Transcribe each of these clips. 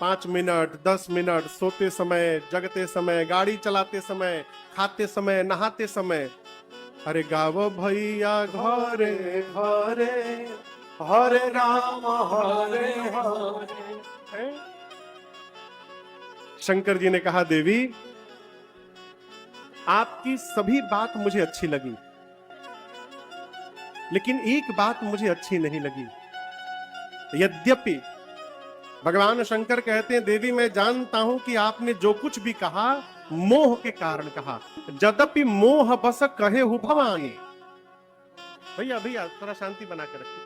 5 minute, 10 minute, सोते समय, जगते समय, गाड़ी चलाते समय, खाते समय, नहाते समय, अरे गावो भैया घरे घरे हरे राम हरे हरे। शंकर जी ने कहा, देवी आपकी सभी बात मुझे अच्छी लगी, लेकिन एक बात मुझे अच्छी नहीं लगी। यद्यपि भगवान शंकर कहते हैं, देवी मैं जानता हूं कि आपने जो कुछ भी कहा मोह के कारण कहा, यद्यपि मोह बस कहे हु भवानी। भैया भैया थोड़ा शांति बना कर रखिए,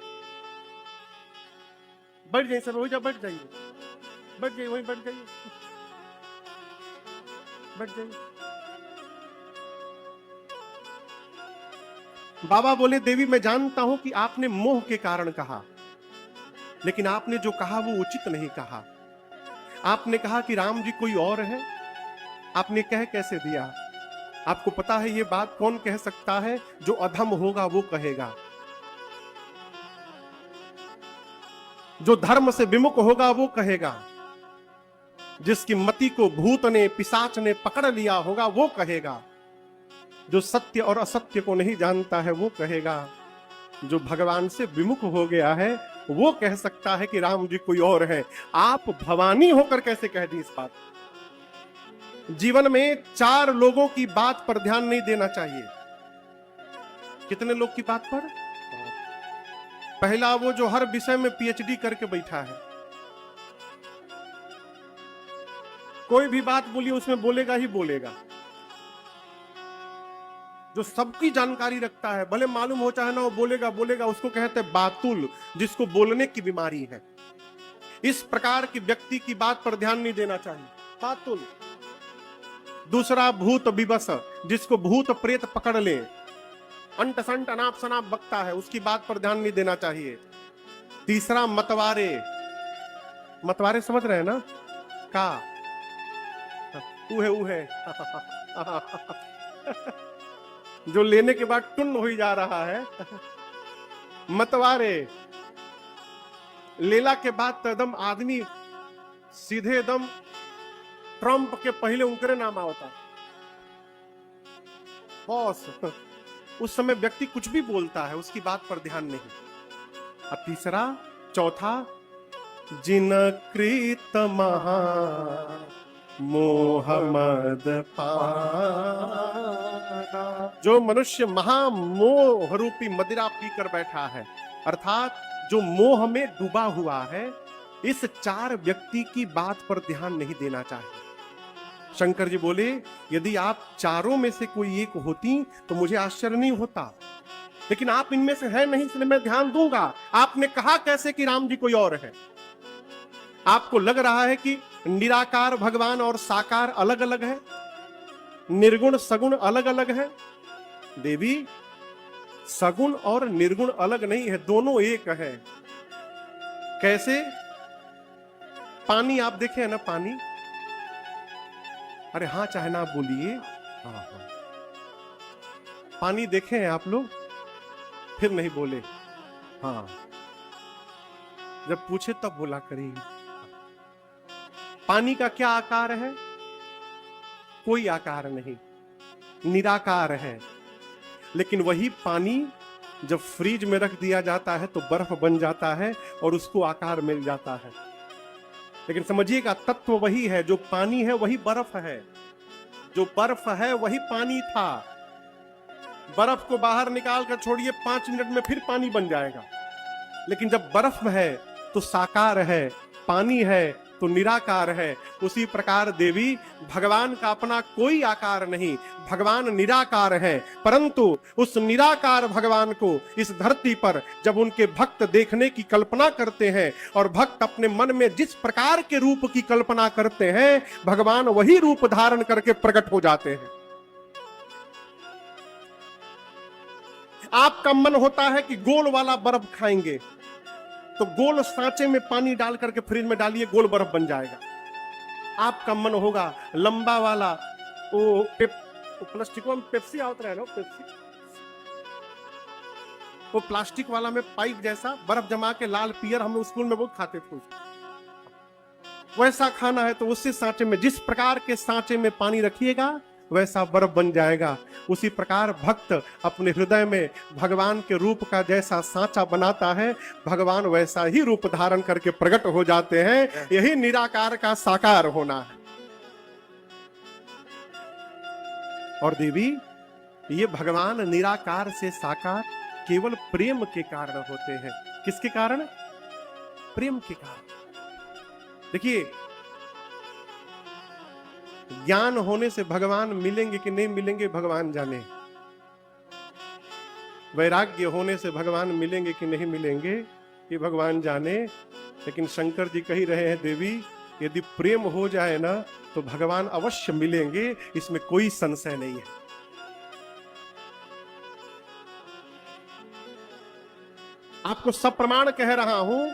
बैठ जाइए सब, हो जा, बैठ जाइए, बैठ जाइए, वहीं बैठ जाइए, बैठ जाइए। बाबा बोले, देवी मैं जानता हूं कि आपने मोह के कारण कहा, लेकिन आपने जो कहा वो उचित नहीं कहा। आपने कहा कि राम जी कोई और है, आपने कह कैसे दिया? आपको पता है ये बात कौन कह सकता है? जो अधम होगा वो कहेगा, जो धर्म से विमुख होगा वो कहेगा, जिसकी मति को भूत ने पिशाच ने पकड़ लिया होगा वो कहेगा, जो सत्य और असत्य को नहीं जानता है वो कहेगा, जो भगवान से विमुख हो गया है वो कह सकता है कि राम जी कोई और है। आप भवानी होकर कैसे कह दी इस बात? जीवन में 4 लोगों की बात पर ध्यान नहीं देना चाहिए। कितने लोग की बात पर? पहला, वो जो हर विषय में पीएचडी करके बैठा है, कोई भी बात बोलिए उसमें बोलेगा ही बोलेगा। जो सबकी जानकारी रखता है, भले मालूम हो चाहे ना, वो बोलेगा बोलेगा, उसको कहते हैं बातुल, जिसको बोलने की बीमारी है। इस प्रकार की व्यक्ति की बात पर ध्यान नहीं देना चाहिए, बातुल। दूसरा, भूत विवश, जिसको भूत प्रेत पकड़ ले, अंट संट अनाप शनाप बकता है, उसकी बात पर ध्यान नहीं देना चाहिए। तीसरा, मतवारे। मतवारे समझ रहे हैं ना? का उहे जो लेने के बाद टुन्न हो जा रहा है। मतवारे लेला के बाद तो एकदम आदमी सीधे एकदम ट्रंप के पहले उनके नाम आवता बॉस। उस समय व्यक्ति कुछ भी बोलता है, उसकी बात पर ध्यान नहीं। अब तीसरा, चौथा, जिन कृत महा मोह मद पाना, जो मनुष्य महामोह रूपी मदिरा पीकर बैठा है, अर्थात जो मोह में डूबा हुआ है, इस 4 व्यक्ति की बात पर ध्यान नहीं देना चाहिए। शंकर जी बोले, यदि आप चारों में से कोई एक होती तो मुझे आश्चर्य नहीं होता, लेकिन आप इनमें से है नहीं, इसलिए मैं ध्यान दूंगा। आपने कहा कैसे कि राम जी कोई और है? आपको लग रहा है कि निराकार भगवान और साकार अलग अलग है, निर्गुण सगुण अलग अलग है। देवी, सगुण और निर्गुण अलग नहीं है, दोनों एक है। कैसे? पानी आप देखे ना, पानी, अरे हाँ चाहे ना आप बोलिए, हाँ हाँ, पानी देखे हैं आप लोग? फिर नहीं बोले, हाँ, जब पूछे तब बोला करिए। पानी का क्या आकार है? कोई आकार नहीं, निराकार है। लेकिन वही पानी जब फ्रीज में रख दिया जाता है तो बर्फ बन जाता है और उसको आकार मिल जाता है। लेकिन समझिएगा, तत्व वही है, जो पानी है वही बर्फ है, जो बर्फ है वही पानी था। बर्फ को बाहर निकाल कर छोड़िए, 5 मिनट में फिर पानी बन जाएगा। लेकिन जब बर्फ है तो साकार है, पानी है तो निराकार है। उसी प्रकार देवी, भगवान का अपना कोई आकार नहीं, भगवान निराकार है। परंतु उस निराकार भगवान को इस धरती पर जब उनके भक्त देखने की कल्पना करते हैं, और भक्त अपने मन में जिस प्रकार के रूप की कल्पना करते हैं, भगवान वही रूप धारण करके प्रकट हो जाते हैं। आपका मन होता है कि गोल वाला बर्फ खाएंगे, तो गोल सांचे में पानी डाल करके फ्रिज में डालिए, गोल बर्फ बन जाएगा। आपका मन होगा लंबा वाला, वो प्लास्टिक में पेप्सी आवत रहे ना, पेप्सी, वो प्लास्टिक वाला में पाइप जैसा बर्फ जमा के लाल पियर, हम लोग स्कूल में बहुत खाते थे। वैसा खाना है तो उसी सांचे में, जिस प्रकार के सांचे में पानी रखिएगा वैसा बर्फ बन जाएगा। उसी प्रकार भक्त अपने हृदय में भगवान के रूप का जैसा सांचा बनाता है, भगवान वैसा ही रूप धारण करके प्रकट हो जाते हैं। यही निराकार का साकार होना है। और देवी, ये भगवान निराकार से साकार केवल प्रेम के कारण होते हैं। किसके कारण? प्रेम के कारण। देखिए, ज्ञान होने से भगवान मिलेंगे कि नहीं मिलेंगे भगवान जाने, वैराग्य होने से भगवान मिलेंगे कि नहीं मिलेंगे ये भगवान जाने। लेकिन शंकर जी कह ही रहे हैं, देवी यदि प्रेम हो जाए ना तो भगवान अवश्य मिलेंगे, इसमें कोई संशय नहीं है। आपको सब प्रमाण कह रहा हूं,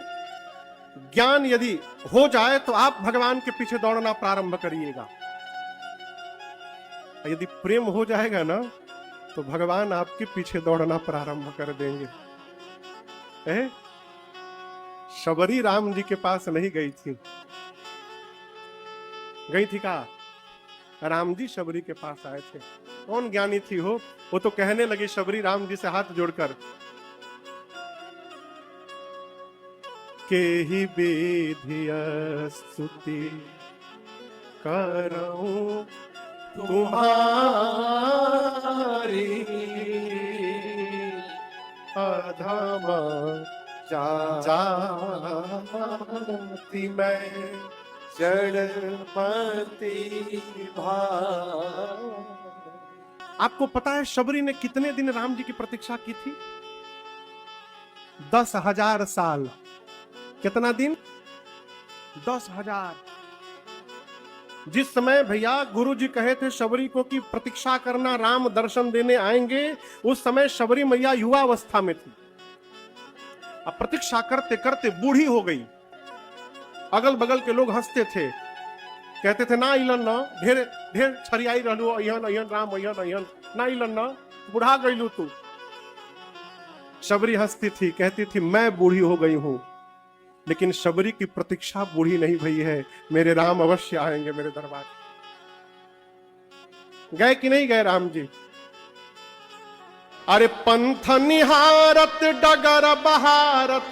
ज्ञान यदि हो जाए तो आप भगवान के पीछे दौड़ना प्रारंभ करिएगा। यदि प्रेम हो जाएगा ना तो भगवान आपके पीछे दौड़ना प्रारंभ कर देंगे। शबरी राम जी के पास नहीं गई थी, गई थी का? राम जी शबरी के पास आए थे। कौन ज्ञानी थी हो? वो तो कहने लगी शबरी राम जी से हाथ जोड़कर, के ही विधिया स्तुति करऊं तुम्हारी, अधम जाति में जड़पति भाई। आपको पता है शबरी ने कितने दिन राम जी की प्रतीक्षा की थी? 10,000 साल। कितना दिन? 10,000। जिस समय भैया गुरु जी कहे थे शबरी को कि प्रतीक्षा करना, राम दर्शन देने आएंगे, उस समय शबरी मैया युवावस्था में थी। अब प्रतीक्षा करते करते बूढ़ी हो गई। अगल बगल के लोग हंसते थे, कहते थे ना इलन ना, ढेर ढेर छरियाई रहलू, अयन अयन राम अयन अयन, ना इलन ना, बुढ़ा गईलू तू। शबरी हंसती थी, कहती थी मैं बूढ़ी हो गई हूं, लेकिन शबरी की प्रतीक्षा बूढ़ी नहीं भई है, मेरे राम अवश्य आएंगे मेरे दरबार। गए कि नहीं गए राम जी? अरे पंथ निहारत डगर बहारत,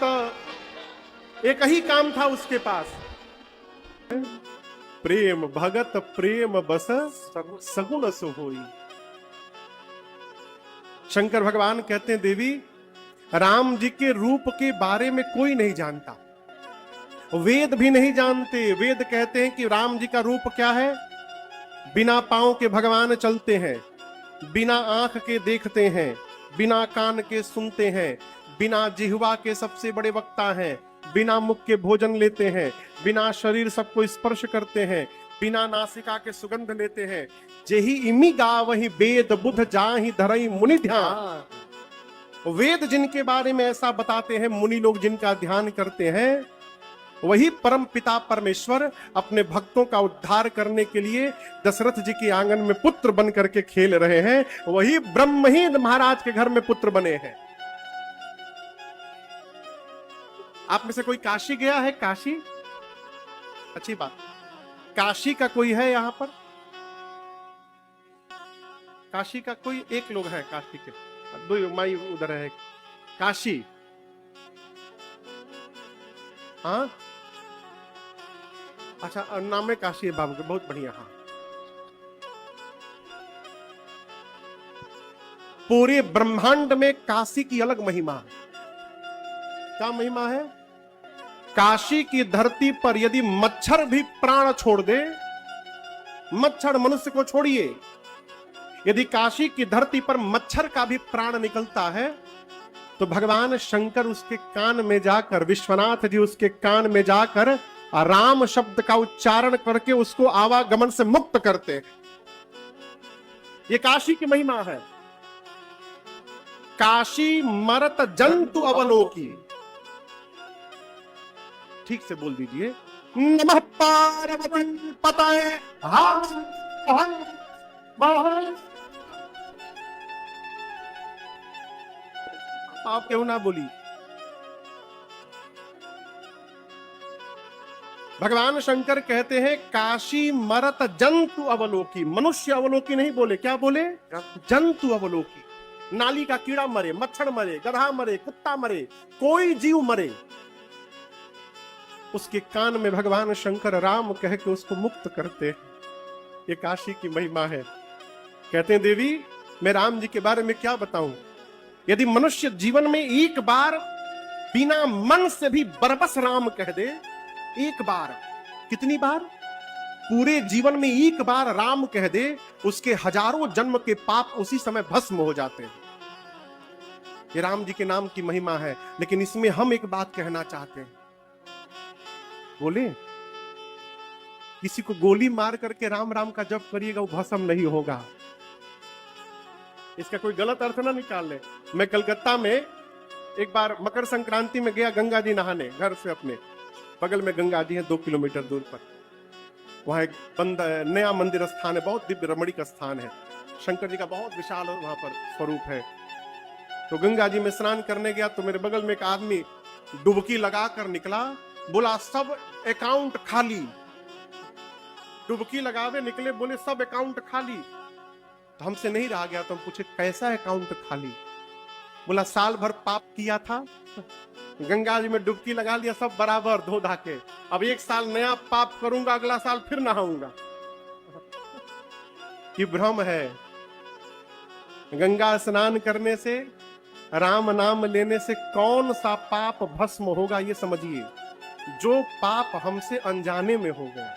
एक ही काम था उसके पास, प्रेम भगत प्रेम बस सगुण सो होई। शंकर भगवान कहते हैं, देवी राम जी के रूप के बारे में कोई नहीं जानता, वेद भी नहीं जानते। वेद कहते हैं कि राम जी का रूप क्या है? बिना पांव के भगवान चलते हैं, बिना आंख के देखते हैं, बिना कान के सुनते हैं, बिना जिह्वा के सबसे बड़े वक्ता हैं, बिना मुख के भोजन लेते हैं, बिना शरीर सबको स्पर्श करते हैं, बिना नासिका के सुगंध लेते हैं। जेहि इमी गावहि वेद बुध जाहि धरई मुनि ध्यान। वेद जिनके बारे में ऐसा बताते हैं, मुनि लोग जिनका ध्यान करते हैं, वही परम पिता परमेश्वर अपने भक्तों का उद्धार करने के लिए दशरथ जी के आंगन में पुत्र बन करके खेल रहे हैं। वही ब्रह्म ही महाराज के घर में पुत्र बने हैं। आप में से कोई काशी गया है? काशी? अच्छी बात। काशी का कोई है यहां पर? काशी का कोई एक लोग है? काशी के दो माई उधर है। काशी, हाँ अच्छा, नाम है काशी बाबू के, बहुत बढ़िया। हाँ, पूरे ब्रह्मांड में काशी की अलग महिमा है। क्या महिमा है? काशी की धरती पर यदि मच्छर भी प्राण छोड़ दे, मच्छर मनुष्य को छोड़िए, यदि काशी की धरती पर मच्छर का भी प्राण निकलता है तो भगवान शंकर उसके कान में जाकर, विश्वनाथ जी उसके कान में जाकर राम शब्द का उच्चारण करके उसको आवागमन से मुक्त करते हैं। ये काशी की महिमा है। काशी मरत जंतु अवलोकी। ठीक से बोल दीजिए, नमः पार्वती पतये आप क्यों ना बोली? भगवान शंकर कहते हैं काशी मरत जंतु अवलोकी, मनुष्य अवलोकी नहीं बोले, क्या बोले? जंतु अवलोकी। नाली का कीड़ा मरे, मच्छर मरे, गधा मरे, कुत्ता मरे, कोई जीव मरे, उसके कान में भगवान शंकर राम कह के उसको मुक्त करते। ये काशी की महिमा है। कहते हैं देवी मैं राम जी के बारे में क्या बताऊं, यदि मनुष्य जीवन में एक बार बिना मन से भी बरबस राम कह दे, एक बार, कितनी बार? पूरे जीवन में एक बार राम कह दे, उसके हजारों जन्म के पाप उसी समय भस्म हो जाते हैं। ये राम जी के नाम की महिमा है। लेकिन इसमें हम एक बात कहना चाहते हैं, बोले किसी को गोली मार करके राम राम का जप करिएगा, वो भस्म नहीं होगा। इसका कोई गलत अर्थ ना निकाल ले। मैं कलकत्ता में एक बार मकर संक्रांति में गया गंगा जी नहाने, घर से अपने बगल में गंगा जी है 2 किलोमीटर दूर पर। वहां एक नया मंदिर स्थान है, बहुत दिव्य रमणीक स्थान है, शंकर जी का बहुत विशाल वहां पर स्वरूप है। तो गंगा जी में स्नान करने गया तो मेरे बगल में एक आदमी डुबकी लगा कर निकला, बोला सब अकाउंट खाली। डुबकी लगावे निकले, बोले सब अकाउंट खाली। तो हमसे नहीं रहा गया, तो हम पूछे कैसा अकाउंट खाली? बोला साल भर पाप किया था, गंगा जी में डुबकी लगा लिया, सब बराबर धो धा के, अब एक साल नया पाप करूंगा, अगला साल फिर नहाऊंगा। ये भ्रम है। गंगा स्नान करने से, राम नाम लेने से कौन सा पाप भस्म होगा ये समझिए। जो पाप हमसे अनजाने में हो गया,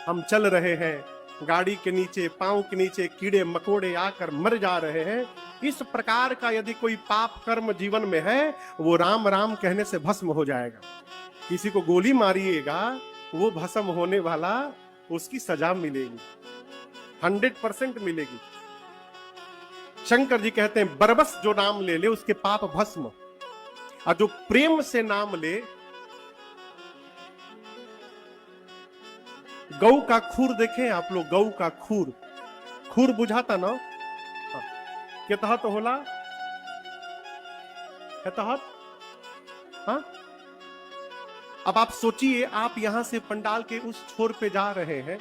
हम चल रहे हैं, गाड़ी के नीचे, पांव के नीचे कीड़े मकोड़े आकर मर जा रहे हैं, इस प्रकार का यदि कोई पाप कर्म जीवन में है, वो राम राम कहने से भस्म हो जाएगा। किसी को गोली मारिएगा, वो भस्म होने वाला, उसकी सजा मिलेगी, 100% मिलेगी। शंकर जी कहते हैं बरबस जो नाम ले ले उसके पाप भस्म, और जो प्रेम से नाम ले, गऊ का खूर देखें आप लोग, गऊ का खूर, खूर बुझाता ना के तहत होला के तहत। हाँ, अब आप सोचिए, आप यहां से पंडाल के उस छोर पे जा रहे हैं,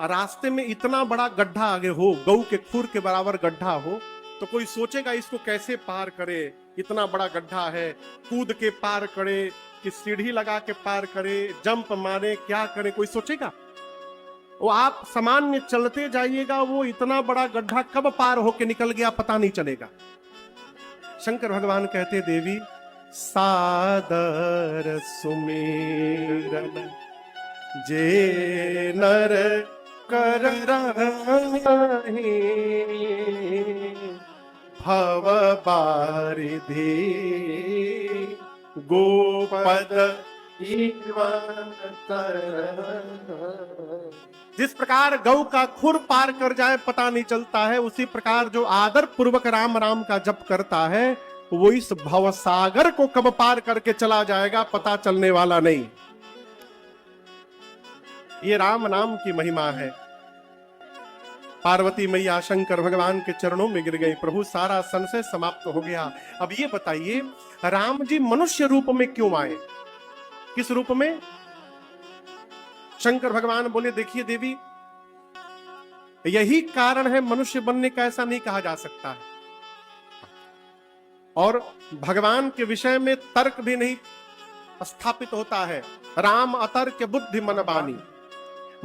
रास्ते में इतना बड़ा गड्ढा आगे हो, गऊ के खूर के बराबर गड्ढा हो, तो कोई सोचेगा इसको कैसे पार करे, इतना बड़ा गड्ढा है, कूद के पार करे कि सीढ़ी लगा के पार करे, जंप मारे, क्या करे, कोई सोचेगा? वो आप सामान्य चलते जाइएगा, वो इतना बड़ा गड्ढा कब पार होके निकल गया पता नहीं चलेगा। शंकर भगवान कहते देवी सादर सुमिरन जे नर कर रही, भव बारिधि गोपद। जिस प्रकार गौ का खुर पार कर जाए पता नहीं चलता है, उसी प्रकार जो आदर पूर्वक राम राम का जप करता है, वो इस भवसागर को कब पार करके चला जाएगा पता चलने वाला नहीं। ये राम नाम की महिमा है। पार्वती मैया शंकर भगवान के चरणों में गिर गई, प्रभु सारा संशय समाप्त हो गया। अब ये बताइए राम जी मनुष्य रूप में क्यों आए, किस रूप में? शंकर भगवान बोले देखिए देवी, यही कारण है मनुष्य बनने का, ऐसा नहीं कहा जा सकता है। और भगवान के विषय में तर्क भी नहीं स्थापित होता है। राम अतर्क बुद्धि मन बानी।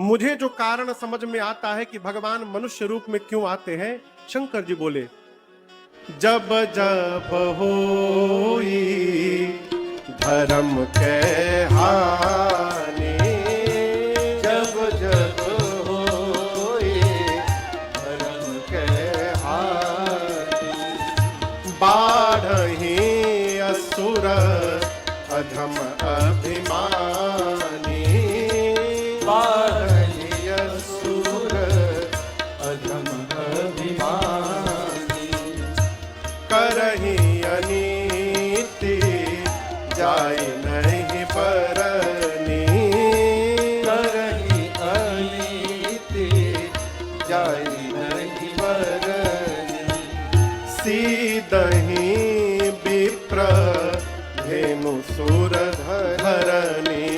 मुझे जो कारण समझ में आता है कि भगवान मनुष्य रूप में क्यों आते हैं, शंकर जी बोले जब जब होई धर्म के हानि, जब जब होई धर्म के हानि, बाढ़हि असुर अधम अभिमानी, बाढ़हि असुर अधम अभिमानी, करहि अनीति जाय नहीं परनी, करहि अनीति जाय नहीं परनी, सीदहि विप्र धेनु सुर धरनी,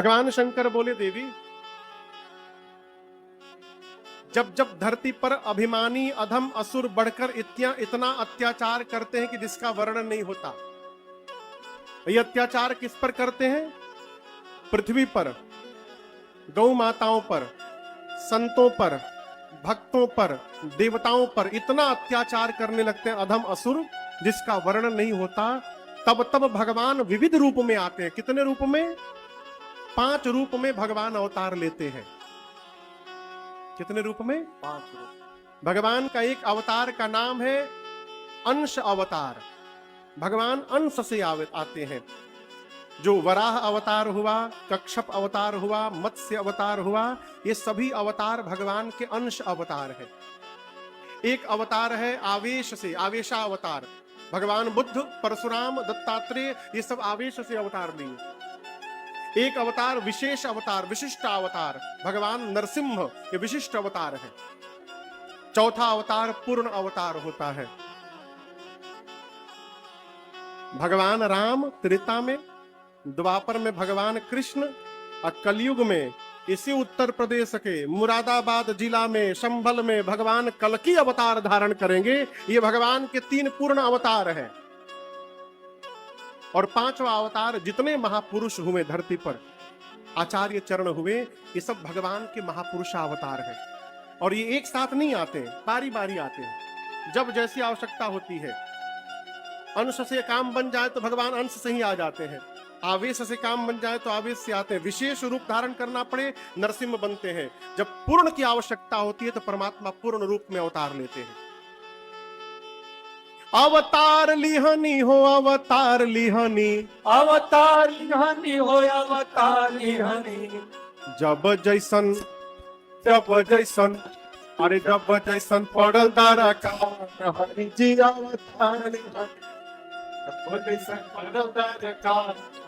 भगवान शंकर बोले देवी, जब जब धरती पर अभिमानी अधम असुर बढ़कर इतना अत्याचार करते हैं कि जिसका वर्णन नहीं होता। ये अत्याचार किस पर करते हैं? पृथ्वी पर, गौ माताओं पर, संतों पर, भक्तों पर, देवताओं पर इतना अत्याचार करने लगते हैं अधम असुर जिसका वर्णन नहीं होता। तब तब भगवान विविध रूप में आते हैं। कितने रूप में? 5 रूप में भगवान अवतार लेते हैं। कितने रूप में? 5 रूप। भगवान का एक अवतार का नाम है अंश अवतार। भगवान अंश से आते हैं। जो वराह अवतार हुआ, कच्छप अवतार हुआ, मत्स्य अवतार हुआ, ये सभी अवतार भगवान के अंश अवतार है। एक अवतार है आवेश से, आवेशा अवतार। भगवान बुद्ध, परशुराम, दत्तात्रेय ये सब आवेश से अवतार लिए। एक अवतार विशेष अवतार, विशिष्ट अवतार, भगवान नरसिंह, ये विशिष्ट अवतार है। चौथा अवतार पूर्ण अवतार होता है। भगवान राम त्रेता में, द्वापर में भगवान कृष्ण, और कलयुग में इसी उत्तर प्रदेश के मुरादाबाद जिला में संभल में भगवान कल्कि अवतार धारण करेंगे। ये भगवान के 3 पूर्ण अवतार हैं। और 5वां अवतार जितने महापुरुष हुए धरती पर, आचार्य चरण हुए, ये सब भगवान के महापुरुष अवतार हैं। और ये एक साथ नहीं आते, बारी बारी आते हैं, जब जैसी आवश्यकता होती है। अंश से काम बन जाए तो भगवान अंश से ही आ जाते हैं, आवेश से काम बन जाए तो आवेश से आते हैं। विशेष रूप धारण करना पड़े नरसिंह बनते हैं। जब पूर्ण की आवश्यकता होती है तो परमात्मा पूर्ण रूप में अवतार लेते हैं। अवतार लिहानी हो, अवतार लिहानी, अवतार लिहानी हो, अवतार लिहानी। जब जैसन, जब जैसन, अरे जब जैसन पड़ल दारा का हरि जी अवतार लिहानी।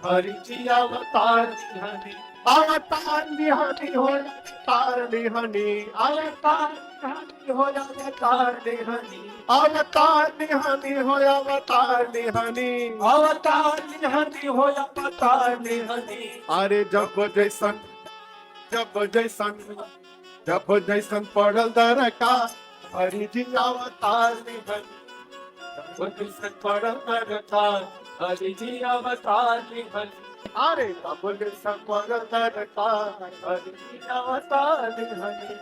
हरि जी अवतार लिहानी। अवतार लिहानी हो, अवतार लिहानी, अवतार लिहानी हो, अवतार लिहानी। अवतार लिहानी हो, अवतार लिहानी, अवतार लिहानी हो, अवतार लिहानी। अरे जब जैसन, जब जैसन, जब जैसन पड़ल दर का हरि जी अवतार लिहानी। हरि जी अवतार लिहानी। अरे जब जैसन पड़ल दर का हरि जी अवतार लिहानी।